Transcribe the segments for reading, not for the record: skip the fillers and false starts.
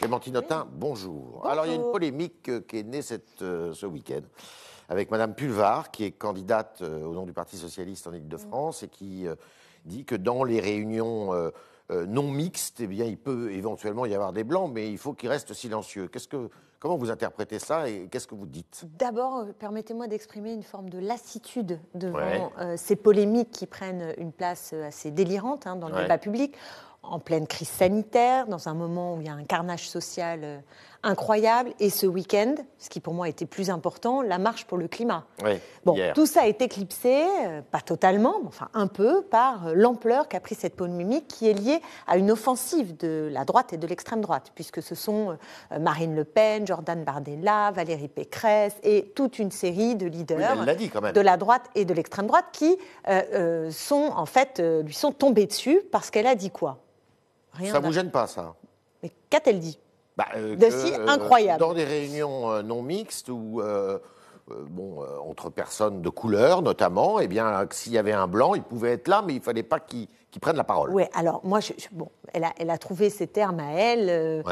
Clémentine Autain, bonjour. Bonjour. Alors, il y a une polémique qui est née ce week-end avec Madame Pulvar, qui est candidate au nom du Parti Socialiste en Ile-de-France et qui dit que dans les réunions non mixtes, eh bien, il peut éventuellement y avoir des blancs, mais il faut qu'ils restent silencieux. Comment vous interprétez ça et qu'est-ce que vous dites? D'abord, permettez-moi d'exprimer une forme de lassitude devant ces polémiques qui prennent une place assez délirante dans le débat public, en pleine crise sanitaire, dans un moment où il y a un carnage social incroyable, et ce week-end, ce qui pour moi était plus important, la marche pour le climat. Hier. Tout ça est éclipsé, pas totalement, mais enfin un peu, par l'ampleur qu'a pris cette polémique qui est liée à une offensive de la droite et de l'extrême droite, puisque ce sont Marine Le Pen, Jordan Bardella, Valérie Pécresse et toute une série de leaders de la droite et de l'extrême droite qui sont en fait lui sont tombés dessus parce qu'elle a dit quoi? Rien. Ça ne vous gêne pas, ça? Mais qu'a-t-elle dit? Si incroyable. Dans des réunions non mixtes ou entre personnes de couleur notamment, eh bien, s'il y avait un blanc, il pouvait être là, mais il ne fallait pas qu'il prenne la parole. Oui, alors moi, elle a trouvé ces termes à elle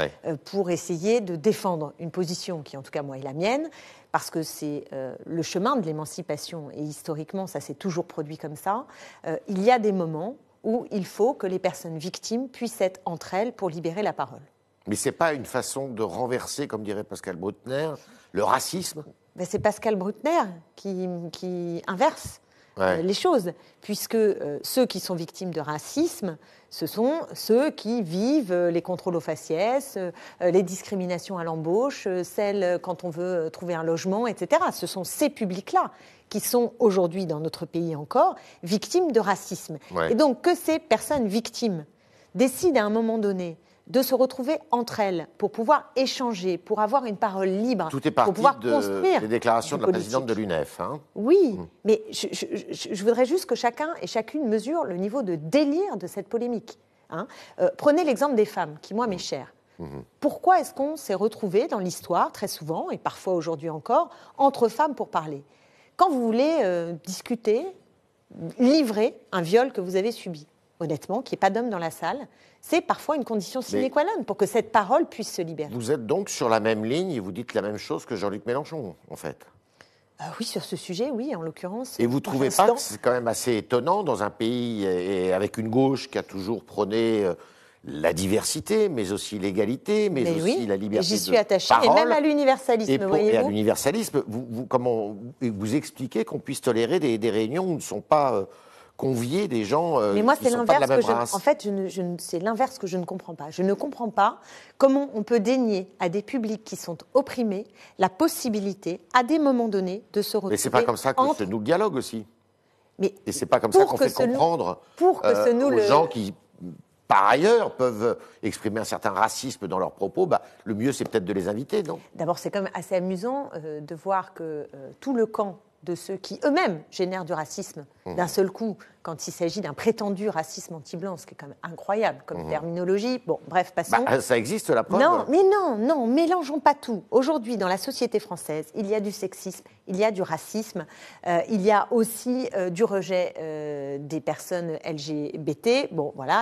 pour essayer de défendre une position qui, en tout cas, moi, est la mienne, parce que c'est le chemin de l'émancipation, et historiquement, ça s'est toujours produit comme ça. Il y a des moments où il faut que les personnes victimes puissent être entre elles pour libérer la parole. Mais ce n'est pas une façon de renverser, comme dirait Pascal Bruckner, le racisme? C'est Pascal Bruckner qui inverse les choses, puisque ceux qui sont victimes de racisme, ce sont ceux qui vivent les contrôles aux faciès, les discriminations à l'embauche, celles quand on veut trouver un logement, etc. Ce sont ces publics-là qui sont aujourd'hui, dans notre pays encore, victimes de racisme. Et donc que ces personnes victimes décident à un moment donné de se retrouver entre elles pour pouvoir échanger, pour avoir une parole libre, tout est pour pouvoir construire des déclarations de la présidente de l'UNEF. Oui, mais je voudrais juste que chacun et chacune mesure le niveau de délire de cette polémique. Prenez l'exemple des femmes, qui moi m'est cher. Pourquoi est-ce qu'on s'est retrouvés dans l'histoire, très souvent, et parfois aujourd'hui encore, entre femmes pour parler? Quand vous voulez discuter, livrer un viol que vous avez subi, honnêtement, qu'il n'y ait pas d'homme dans la salle, c'est parfois une condition sine qua non pour que cette parole puisse se libérer. Vous êtes donc sur la même ligne et vous dites la même chose que Jean-Luc Mélenchon, en fait. Oui, sur ce sujet, oui, en l'occurrence. Et vous ne trouvez pas que c'est quand même assez étonnant dans un pays et avec une gauche qui a toujours prôné la diversité, mais aussi l'égalité, mais aussi la liberté j'y suis attachée, et même à l'universalisme, voyez-vous. Et à l'universalisme, comment vous expliquez qu'on puisse tolérer des réunions où ne sont pas conviés des gens mais moi, qui ne sont pas de la même race? En fait, c'est l'inverse que je ne comprends pas. Je ne comprends pas comment on peut dénier à des publics qui sont opprimés la possibilité, à des moments donnés, de se retrouver. Mais c'est pas comme ça que se noue le dialogue aussi. Et c'est pas comme ça qu'on fait comprendre aux gens qui, par ailleurs, peuvent exprimer un certain racisme dans leurs propos. Le mieux, c'est peut-être de les inviter, non? D'abord, c'est quand même assez amusant de voir que tout le camp de ceux qui eux-mêmes génèrent du racisme d'un seul coup, quand il s'agit d'un prétendu racisme anti-blanc, ce qui est quand même incroyable comme terminologie. Bon, bref, passons. Ça existe, la preuve? Non, mélangeons pas tout. Aujourd'hui, dans la société française, il y a du sexisme, il y a du racisme, il y a aussi du rejet des personnes LGBT,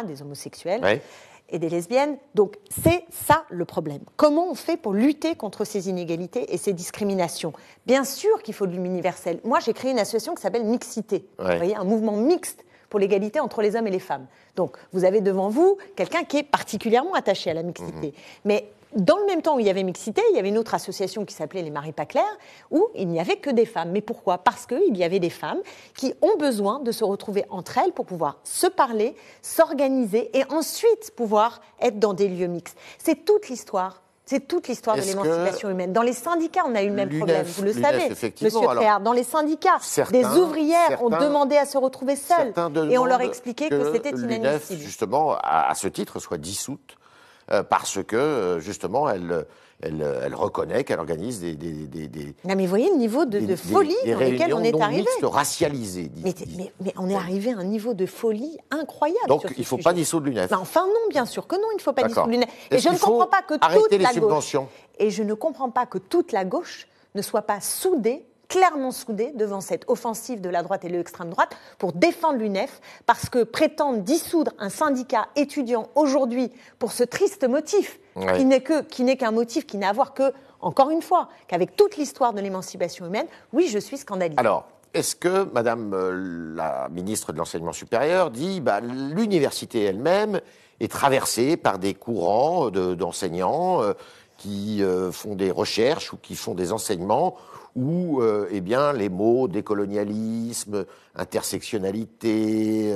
des homosexuels. Et des lesbiennes. Donc, c'est ça le problème. Comment on fait pour lutter contre ces inégalités et ces discriminations? Bien sûr qu'il faut de l'universel. Moi, j'ai créé une association qui s'appelle Mixité. Vous voyez, un mouvement mixte pour l'égalité entre les hommes et les femmes. Donc, vous avez devant vous quelqu'un qui est particulièrement attaché à la mixité. Mais dans le même temps où il y avait Mixité, il y avait une autre association qui s'appelait les Maris pas clairs, où il n'y avait que des femmes. Mais pourquoi? Parce qu'il y avait des femmes qui ont besoin de se retrouver entre elles pour pouvoir se parler, s'organiser et ensuite pouvoir être dans des lieux mixtes. C'est toute l'histoire. C'est toute l'histoire de l'émancipation humaine. Dans les syndicats, on a eu le même problème, vous le savez, Monsieur Créard. Dans les syndicats, des ouvrières ont demandé à se retrourer seules et on leur expliquait que c'était inadmissible. Justement, à ce titre, soit dissoute. Parce que, justement, elle reconnaît qu'elle organise des... Non, mais vous voyez le niveau de folie dans lequel on est arrivé. Mixtes racialisées. Mais on est arrivé à un niveau de folie incroyable. Donc, il ne faut pas dissoudre l'UNEF. Enfin, non, bien sûr que non, il ne faut pas dissoudre l'UNEF. Et je ne comprends pas que toute la gauche... Et je ne comprends pas que toute la gauche ne soit pas soudée, clairement soudés devant cette offensive de la droite et de l'extrême droite pour défendre l'UNEF, parce que prétendre dissoudre un syndicat étudiant aujourd'hui pour ce triste motif, qui n'est qu'un motif qui n'a à voir que, encore une fois, qu'avec toute l'histoire de l'émancipation humaine, oui, je suis scandalisée. Alors, est-ce que Madame la ministre de l'Enseignement supérieur dit l'université elle-même est traversée par des courants d'enseignants qui font des recherches ou qui font des enseignements où les mots décolonialisme, intersectionnalité,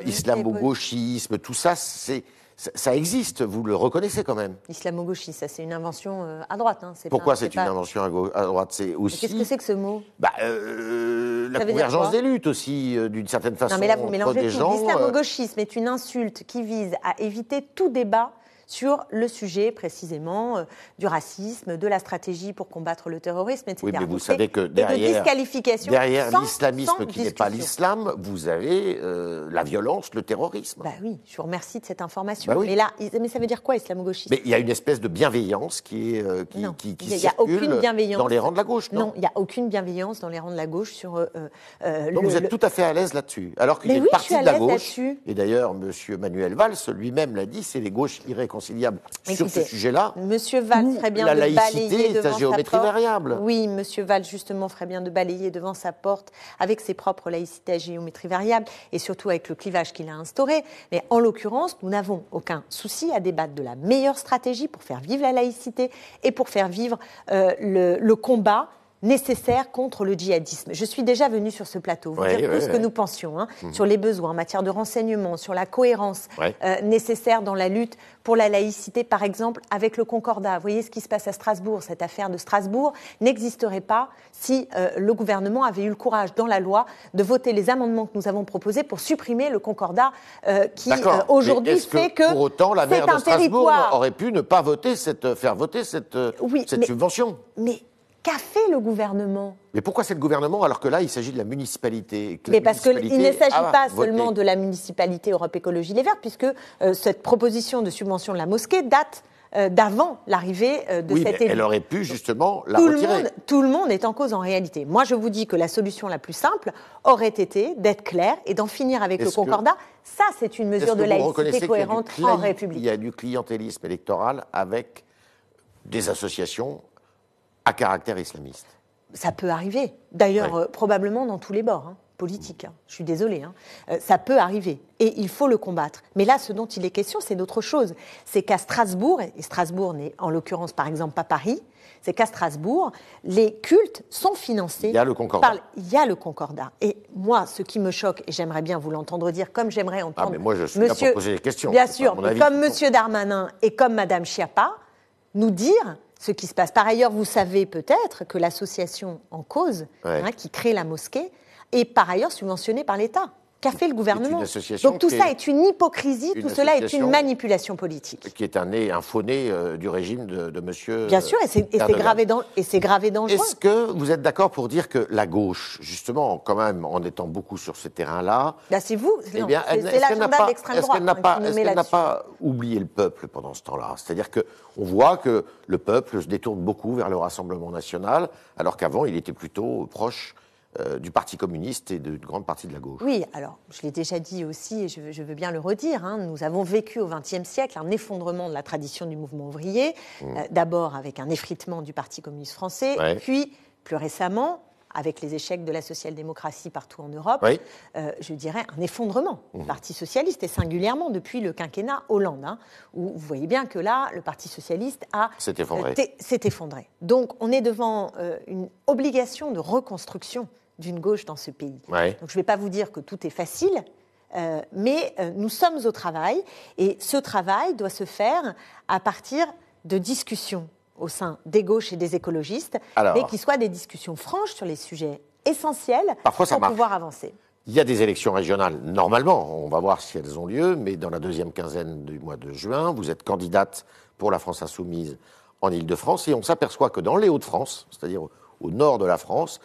islamo-gauchisme, tout ça, ça existe, vous le reconnaissez quand même. Islamo-gauchiste, ça c'est une invention à droite. Hein. Pourquoi c'est une invention à droite? C'est aussi. Qu'est-ce que c'est que ce mot? La convergence des luttes aussi, d'une certaine façon. Non mais là vous mélangez tout. Gens, l'islamo-gauchisme est une insulte qui vise à éviter tout débat sur le sujet précisément du racisme, de la stratégie pour combattre le terrorisme, etc. Oui, mais vous savez que derrière l'islamisme qui n'est pas l'islam, vous avez la violence, le terrorisme. Oui, je vous remercie de cette information. Oui. Mais ça veut dire quoi, islamo-gauchisme? Mais il y a une espèce de bienveillance qui circule dans les rangs de la gauche, non? Non, il n'y a aucune bienveillance dans les rangs de la gauche sur... Donc vous êtes tout à fait à l'aise là-dessus. Alors qu'il y a une partie de la gauche, et d'ailleurs M. Manuel Valls lui-même l'a dit, c'est les gauches irréconciliables sur ce sujet-là. Monsieur Valls ferait bien la de laïcité balayer est devant à géométrie sa porte. variable. Oui, Monsieur Valls justement ferait bien de balayer devant sa porte avec ses propres laïcités à géométrie variable et surtout avec le clivage qu'il a instauré. Mais en l'occurrence, nous n'avons aucun souci à débattre de la meilleure stratégie pour faire vivre la laïcité et pour faire vivre le combat nécessaire contre le djihadisme. Je suis déjà venue sur ce plateau vous dire tout ce que nous pensions sur les besoins en matière de renseignement, sur la cohérence nécessaire dans la lutte pour la laïcité, par exemple, avec le Concordat. Vous voyez ce qui se passe à Strasbourg. Cette affaire de Strasbourg n'existerait pas si le gouvernement avait eu le courage, dans la loi, de voter les amendements que nous avons proposés pour supprimer le Concordat qui, aujourd'hui, fait que pour autant, la maire de Strasbourg aurait pu ne pas faire voter cette subvention. Mais qu'a fait le gouvernement? Mais pourquoi c'est le gouvernement alors que là, il s'agit de la municipalité? Mais parce qu'il ne s'agit pas seulement de la municipalité Europe Écologie Les Verts, puisque cette proposition de subvention de la mosquée date d'avant l'arrivée de cet élu. Elle aurait pu justement la retirer. Tout le monde est en cause en réalité. Moi, je vous dis que la solution la plus simple aurait été d'être clair et d'en finir avec le Concordat. Ça, c'est une mesure de laïcité cohérente en République. Il y a du clientélisme électoral avec des associations à caractère islamiste. Ça peut arriver. D'ailleurs, probablement dans tous les bords politiques. Je suis désolée. Ça peut arriver. Et il faut le combattre. Mais là, ce dont il est question, c'est d'autre chose. C'est qu'à Strasbourg, et Strasbourg n'est en l'occurrence par exemple pas Paris, c'est qu'à Strasbourg, les cultes sont financés. Il y a le Concordat. Il y a le Concordat. Et moi, ce qui me choque, et j'aimerais bien vous l'entendre dire, comme j'aimerais entendre... mais moi, je suis là pour poser des questions. Bien sûr, comme M. Darmanin et comme Mme Schiappa, nous dire ce qui se passe. Par ailleurs, vous savez peut-être que l'association en cause, qui crée la mosquée, est par ailleurs subventionnée par l'État. Qu'a fait le gouvernement? Donc tout ça est une hypocrisie, tout cela est une manipulation politique. Qui est un faux-né du régime de monsieur. Bien sûr, et c'est gravé dans le joint. Est-ce que vous êtes d'accord pour dire que la gauche, justement, quand même, en étant beaucoup sur ce terrain-là... c'est vous, c'est l'agenda de l'extrême droite. Est-ce qu'elle n'a pas oublié le peuple pendant ce temps-là? C'est-à-dire qu'on voit que le peuple se détourne beaucoup vers le Rassemblement national, alors qu'avant, il était plutôt proche du Parti communiste et d'une grande partie de la gauche. Oui, alors, je l'ai déjà dit aussi, et je veux bien le redire, nous avons vécu au XXe siècle un effondrement de la tradition du mouvement ouvrier, d'abord avec un effritement du Parti communiste français, puis, plus récemment, avec les échecs de la social-démocratie partout en Europe, je dirais un effondrement du Parti socialiste, et singulièrement depuis le quinquennat Hollande, où vous voyez bien que là, le Parti socialiste s'est effondré. Donc, on est devant une obligation de reconstruction d'une gauche dans ce pays. Donc je ne vais pas vous dire que tout est facile, mais nous sommes au travail, et ce travail doit se faire à partir de discussions au sein des gauches et des écologistes, mais qui soient des discussions franches sur les sujets essentiels pour pouvoir avancer. Il y a des élections régionales, normalement, on va voir si elles ont lieu, mais dans la deuxième quinzaine du mois de juin, vous êtes candidate pour la France Insoumise en Île-de-France, et on s'aperçoit que dans les Hauts-de-France, c'est-à-dire au nord de la France,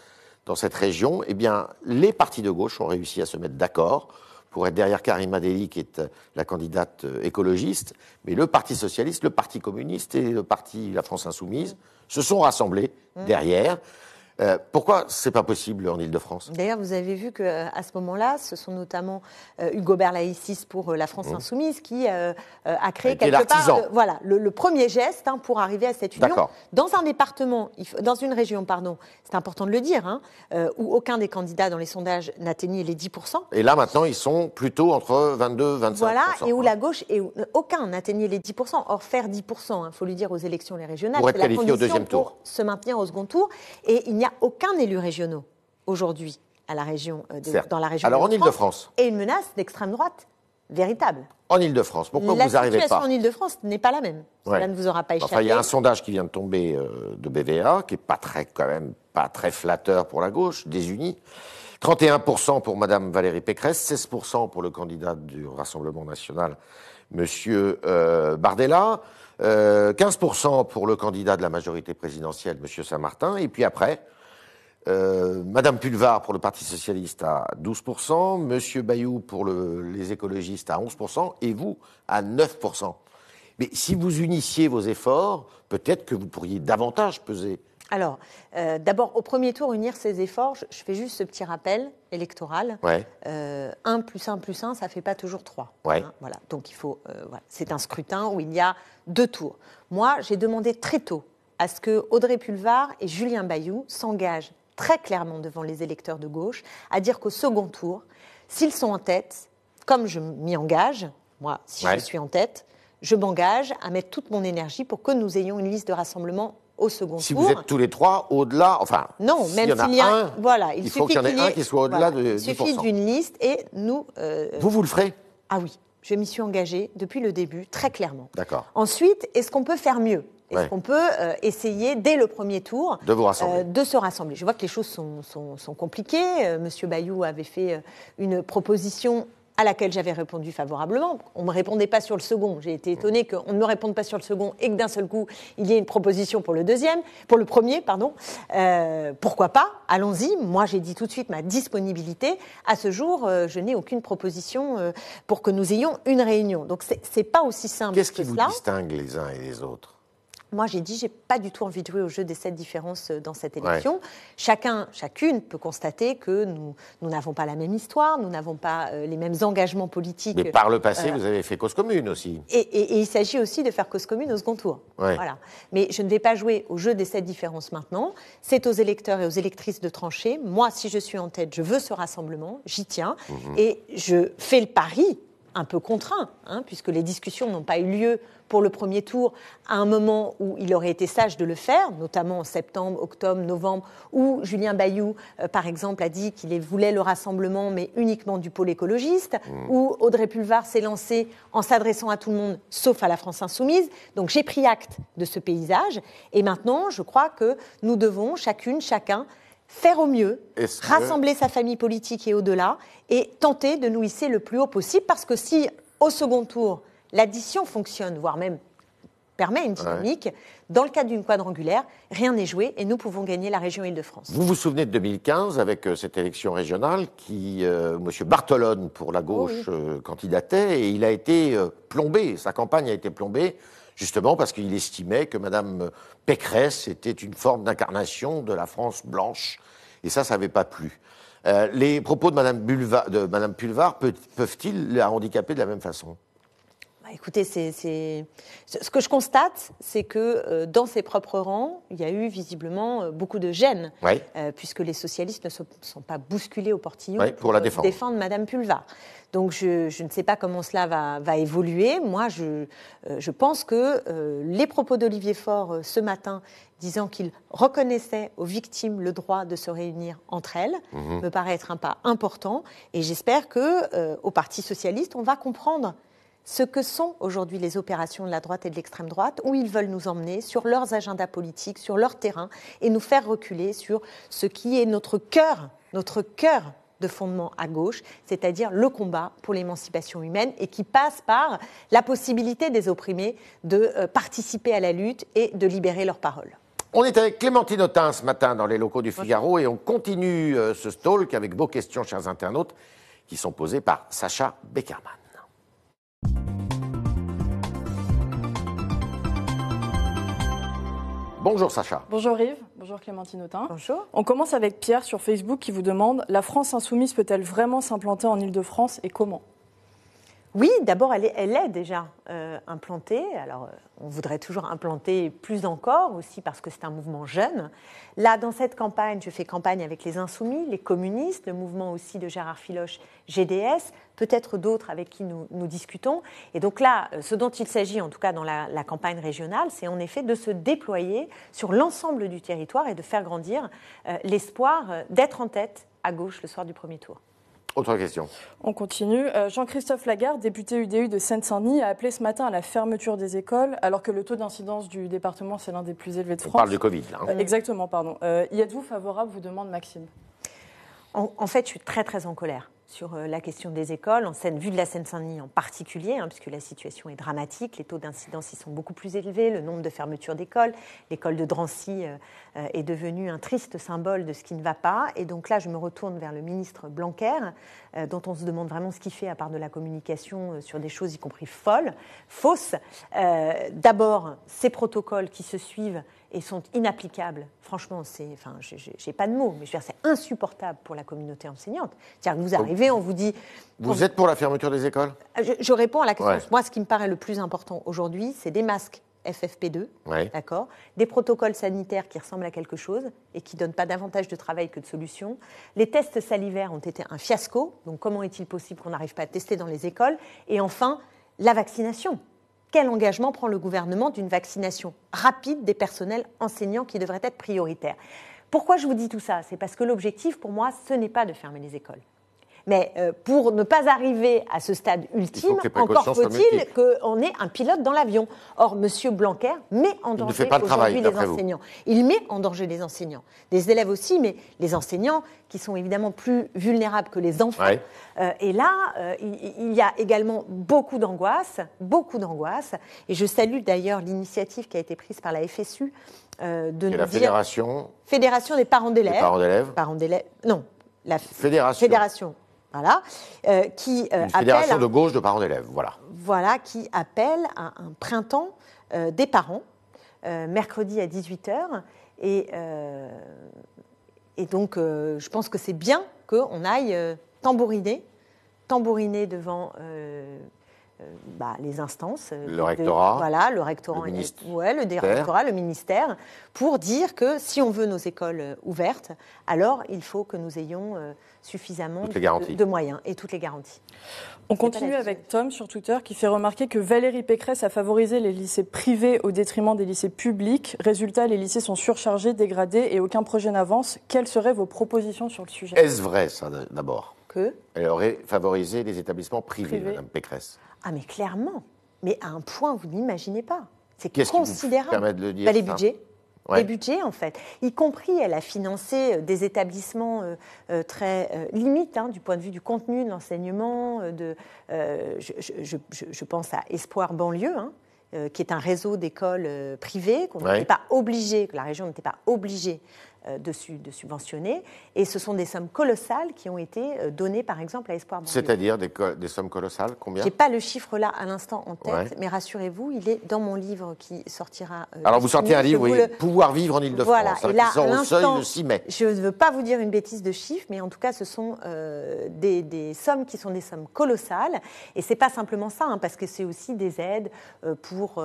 dans cette région, eh bien, les partis de gauche ont réussi à se mettre d'accord pour être derrière Karima Delli, qui est la candidate écologiste, mais le Parti socialiste, le Parti communiste et le Parti La France Insoumise se sont rassemblés derrière. Pourquoi c'est pas possible en Île-de-France? D'ailleurs, vous avez vu qu'à ce moment-là, ce sont notamment Hugo Berlaïcis pour la France Insoumise qui a créé quelque part voilà, le premier geste pour arriver à cette union. Dans un département, dans une région, pardon, c'est important de le dire, où aucun des candidats dans les sondages n'atteignait les 10%. Et là, maintenant, ils sont plutôt entre 22 et 25%. Voilà, et où la gauche, aucun n'atteignait les 10%. Or, faire 10%, il faut le dire aux élections les régionales, c'est la condition au deuxième tour. Pour se maintenir au second tour. Et il n'y a aucun élu régional aujourd'hui à la région, dans la région en Île-de-France. Et une menace d'extrême droite véritable. En Île-de-France, pourquoi vous n'arrivez pas? La situation en Île-de-France n'est pas la même. Cela ne vous aura pas échappé. Enfin, il y a un sondage qui vient de tomber de BVA, qui n'est quand même pas très flatteur pour la gauche, désunie. 31% pour Mme Valérie Pécresse, 16% pour le candidat du Rassemblement national, M. Bardella, 15% pour le candidat de la majorité présidentielle, M. Saint-Martin, et puis après, Mme Pulvar pour le Parti socialiste à 12%, M. Bayou pour les écologistes à 11%, et vous à 9%. Mais si vous unissiez vos efforts, peut-être que vous pourriez davantage peser. Alors, d'abord, au premier tour, unir ses efforts, je fais juste ce petit rappel électoral. 1 plus 1 plus 1, ça ne fait pas toujours 3. Voilà. Donc, il faut, c'est un scrutin où il y a 2 tours. Moi, j'ai demandé très tôt à ce que Audrey Pulvar et Julien Bayou s'engagent très clairement devant les électeurs de gauche à dire qu'au second tour, s'ils sont en tête, comme je m'y engage, moi, si je suis en tête, je m'engage à mettre toute mon énergie pour que nous ayons une liste de rassemblement au second tour. Si vous êtes tous les trois au-delà, enfin, non, même s'il y a un, voilà, il faut qu'il y en ait un qui soit au-delà de 10%. Il suffit d'une liste et nous... Vous le ferez? Ah oui, je m'y suis engagée depuis le début, très clairement. D'accord. Ensuite, est-ce qu'on peut faire mieux? Est-ce qu'on peut essayer, dès le premier tour, de se rassembler? Je vois que les choses sont compliquées. Monsieur Bayou avait fait une proposition à laquelle j'avais répondu favorablement. On ne me répondait pas sur le second. J'ai été étonnée qu'on ne me réponde pas sur le second et que d'un seul coup, il y ait une proposition pour le premier. Pourquoi pas? Allons-y. Moi, j'ai dit tout de suite ma disponibilité. À ce jour, je n'ai aucune proposition pour que nous ayons une réunion. Donc, c'est pas aussi simple que cela. Qu'est-ce qui vous distingue les uns et les autres? Moi, j'ai dit, j'ai pas du tout envie de jouer au jeu des 7 différences dans cette élection. Chacune peut constater que nous n'avons pas la même histoire, nous n'avons pas les mêmes engagements politiques. Mais par le passé, vous avez fait cause commune aussi. Et il s'agit aussi de faire cause commune au second tour. Voilà. Mais je ne vais pas jouer au jeu des 7 différences maintenant. C'est aux électeurs et aux électrices de trancher. Moi, si je suis en tête, je veux ce rassemblement, j'y tiens. Et je fais le pari, un peu contraint, puisque les discussions n'ont pas eu lieu pour le premier tour, à un moment où il aurait été sage de le faire, notamment en septembre, octobre, novembre, où Julien Bayou, par exemple, a dit qu'il voulait le rassemblement, mais uniquement du pôle écologiste, où Audrey Pulvar s'est lancée en s'adressant à tout le monde, sauf à la France Insoumise. Donc j'ai pris acte de ce paysage, et maintenant, je crois que nous devons, chacune, chacun, faire au mieux, rassembler sa famille politique et au-delà, et tenter de nous hisser le plus haut possible, parce que si, au second tour, l'addition fonctionne, voire même permet une dynamique, dans le cadre d'une quadrangulaire, rien n'est joué et nous pouvons gagner la région Île-de-France. Vous vous souvenez de 2015, avec cette élection régionale, M. Bartolone, pour la gauche, candidatait, et il a été plombé, sa campagne a été plombée, justement parce qu'il estimait que Mme Pécresse était une forme d'incarnation de la France blanche, et ça n'avait pas plu. Les propos de Mme Pulvar peuvent-ils la handicaper de la même façon? Écoutez, ce que je constate, c'est que dans ses propres rangs, il y a eu visiblement beaucoup de gêne, puisque les socialistes ne se sont pas bousculés au portillon pour défendre Mme Pulvar. Donc je ne sais pas comment cela va évoluer. Moi, je pense que les propos d'Olivier Faure ce matin, disant qu'il reconnaissait aux victimes le droit de se réunir entre elles, me paraît être un pas important. Et j'espère qu'au Parti socialiste, on va comprendre ce que sont aujourd'hui les opérations de la droite et de l'extrême droite, où ils veulent nous emmener sur leurs agendas politiques, sur leur terrain, et nous faire reculer sur ce qui est notre cœur de fondement à gauche, c'est-à-dire le combat pour l'émancipation humaine, et qui passe par la possibilité des opprimés de participer à la lutte et de libérer leur parole. On est avec Clémentine Autain ce matin dans les locaux du Figaro, et on continue ce talk avec vos questions, chers internautes, qui sont posées par Sacha Beckerman. Bonjour Sacha. Bonjour Yves, bonjour Clémentine Autain. Bonjour. On commence avec Pierre sur Facebook qui vous demande « La France insoumise peut-elle vraiment s'implanter en Île-de-France et comment ?» Oui, d'abord, elle est déjà implantée. Alors, on voudrait toujours implanter plus encore, aussi parce que c'est un mouvement jeune. Là, dans cette campagne, je fais campagne avec les Insoumis, les communistes, le mouvement aussi de Gérard Filoche, GDS, peut-être d'autres avec qui nous discutons. Et donc là, ce dont il s'agit, en tout cas dans la campagne régionale, c'est en effet de se déployer sur l'ensemble du territoire et de faire grandir l'espoir d'être en tête à gauche le soir du premier tour. Autre question. On continue. Jean-Christophe Lagarde, député UDU de Seine-Saint-Denis, a appelé ce matin à la fermeture des écoles, alors que le taux d'incidence du département, c'est l'un des plus élevés de France. On parle du Covid, là. Exactement, pardon. Y êtes-vous favorable, vous demande Maxime. En fait, je suis très, très en colère sur la question des écoles, vue de la Seine-Saint-Denis en particulier, puisque la situation est dramatique, les taux d'incidence y sont beaucoup plus élevés, le nombre de fermetures d'écoles, l'école de Drancy est devenue un triste symbole de ce qui ne va pas, et donc là je me retourne vers le ministre Blanquer, dont on se demande vraiment ce qu'il fait à part de la communication sur des choses y compris fausses. D'abord, ces protocoles qui se suivent et sont inapplicables. Franchement, j'ai pas de mots, mais je veux dire, c'est insupportable pour la communauté enseignante. C'est-à-dire que vous arrivez, on vous dit... Vous êtes pour la fermeture des écoles ? Je réponds à la question. Ouais. Moi, ce qui me paraît le plus important aujourd'hui, c'est des masques FFP2, Ouais. d'accord, des protocoles sanitaires qui ressemblent à quelque chose et qui ne donnent pas davantage de travail que de solutions. Les tests salivaires ont été un fiasco, donc comment est-il possible qu'on n'arrive pas à tester dans les écoles ? Et enfin, la vaccination. Quel engagement prend le gouvernement d'une vaccination rapide des personnels enseignants qui devrait être prioritaire ? Pourquoi je vous dis tout ça ? C'est parce que l'objectif, pour moi, ce n'est pas de fermer les écoles. Mais pour ne pas arriver à ce stade ultime, encore faut-il qu'on ait un pilote dans l'avion. Or, M. Blanquer met en danger aujourd'hui les enseignants. Il met en danger les enseignants. Des élèves aussi, mais les enseignants qui sont évidemment plus vulnérables que les enfants. Ouais. Et là, il y a également beaucoup d'angoisse. Et je salue d'ailleurs l'initiative qui a été prise par la FSU de nous la Fédération des parents d'élèves. Parents d'élèves. Non, la Fédération. Voilà, qui fédération de gauche de parents d'élèves, voilà. Voilà, qui appelle à un printemps des parents, mercredi à 18h. Et donc, je pense que c'est bien qu'on aille tambouriner devant les instances. Le rectorat. Le rectorat. Le ministère, pour dire que si on veut nos écoles ouvertes, alors il faut que nous ayons suffisamment de moyens et toutes les garanties. On continue avec Tom sur Twitter qui fait remarquer que Valérie Pécresse a favorisé les lycées privés au détriment des lycées publics. Résultat, les lycées sont surchargés, dégradés et aucun projet n'avance. Quelles seraient vos propositions sur le sujet ? Est-ce vrai, ça, d'abord ? Elle aurait favorisé les établissements privés, Mme Pécresse. Ah, mais clairement. Mais à un point, vous n'imaginez pas. C'est Qu'est-ce considérable. Qui vous permet de le dire, les budgets. Ouais. Les budgets, en fait. Y compris, elle a financé des établissements très limites, du point de vue du contenu, de l'enseignement. Je pense à Espoir Banlieue, qui est un réseau d'écoles privées qu'on n'était pas obligé, que la région n'était pas obligée de subventionner. Et ce sont des sommes colossales qui ont été données, par exemple, à Espoir Banlieue. C'est-à-dire des sommes colossales, combien ? Je n'ai pas le chiffre là à l'instant en tête, mais rassurez-vous, il est dans mon livre qui sortira. Alors vous sortez un livre, Pouvoir vivre en Île-de-France, voilà. Qui sort au seuil le 6 mai. Je ne veux pas vous dire une bêtise de chiffres, mais en tout cas, ce sont des sommes qui sont des sommes colossales. Et ce n'est pas simplement ça, parce que c'est aussi des aides pour,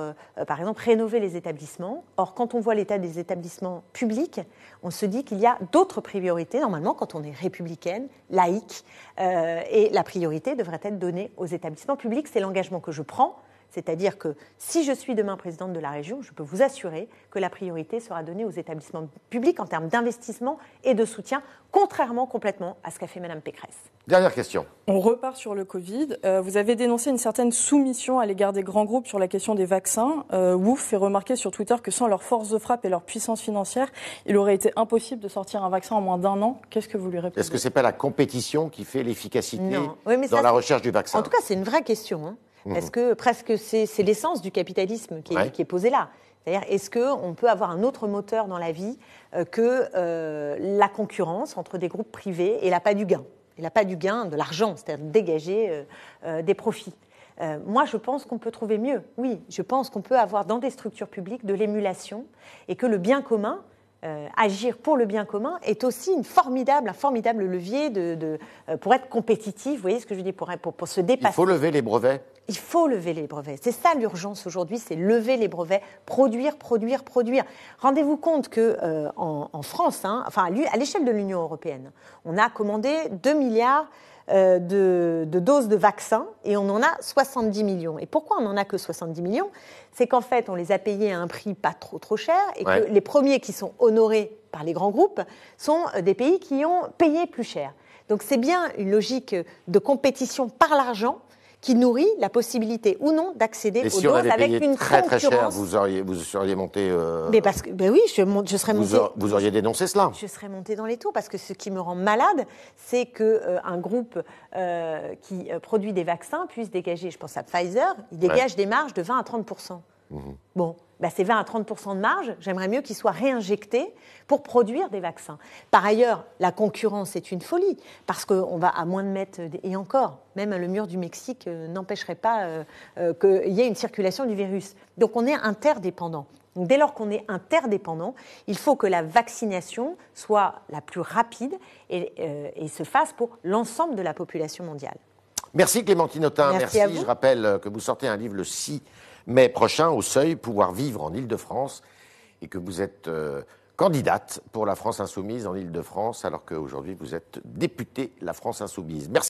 par exemple, rénover les établissements. Or, quand on voit l'état des établissements publics, on se dit qu'il y a d'autres priorités, normalement, quand on est républicaine, laïque, et la priorité devrait être donnée aux établissements publics. C'est l'engagement que je prends, c'est-à-dire que si je suis demain présidente de la région, je peux vous assurer que la priorité sera donnée aux établissements publics en termes d'investissement et de soutien, contrairement complètement à ce qu'a fait Mme Pécresse. Dernière question. On repart sur le Covid. Vous avez dénoncé une certaine soumission à l'égard des grands groupes sur la question des vaccins. Wouf fait remarquer sur Twitter que sans leur force de frappe et leur puissance financière, il aurait été impossible de sortir un vaccin en moins d'1 an. Qu'est-ce que vous lui répondez ? Est-ce que ce n'est pas la compétition qui fait l'efficacité dans la recherche du vaccin ? En tout cas, c'est une vraie question. Parce que presque c'est l'essence du capitalisme qui est posée là. C'est-à-dire, est-ce qu'on peut avoir un autre moteur dans la vie que la concurrence entre des groupes privés et l'appât du gain ? Et l'appât du gain, de l'argent, c'est-à-dire dégager des profits. Moi, je pense qu'on peut trouver mieux. Oui, je pense qu'on peut avoir dans des structures publiques de l'émulation et que le bien commun, agir pour le bien commun, est aussi un formidable levier pour être compétitif. Vous voyez ce que je dis, pour se dépasser. Il faut lever les brevets. Il faut lever les brevets. C'est ça l'urgence aujourd'hui, c'est lever les brevets, produire. Rendez-vous compte qu'en France, à l'échelle de l'Union européenne, on a commandé 2 milliards de doses de vaccins et on en a 70 millions. Et pourquoi on n'en a que 70 millions ? C'est qu'en fait, on les a payés à un prix pas trop cher et que les premiers qui sont honorés par les grands groupes sont des pays qui ont payé plus cher. Donc c'est bien une logique de compétition par l'argent qui nourrit la possibilité ou non d'accéder aux doses avec une très concurrence. très cher, vous seriez monté. Mais parce que oui, je serais monté. Vous auriez dénoncé cela. Je serais monté dans les tours parce que ce qui me rend malade, c'est qu'un groupe qui produit des vaccins puisse dégager, je pense à Pfizer, il dégage des marges de 20 à 30%. Bon, ces 20 à 30% de marge, j'aimerais mieux qu'ils soient réinjectés pour produire des vaccins. Par ailleurs, la concurrence est une folie, parce qu'on va à moins de mètres, et encore, même le mur du Mexique n'empêcherait pas qu'il y ait une circulation du virus. Donc on est interdépendants. Donc dès lors qu'on est interdépendants, il faut que la vaccination soit la plus rapide et se fasse pour l'ensemble de la population mondiale. Merci Clémentine Autain, merci. Je rappelle que vous sortez un livre le 6 mai prochain au Seuil, Pouvoir vivre en Île-de-France, et que vous êtes candidate pour la France Insoumise en Île-de-France, alors qu'aujourd'hui vous êtes députée La France Insoumise. Merci.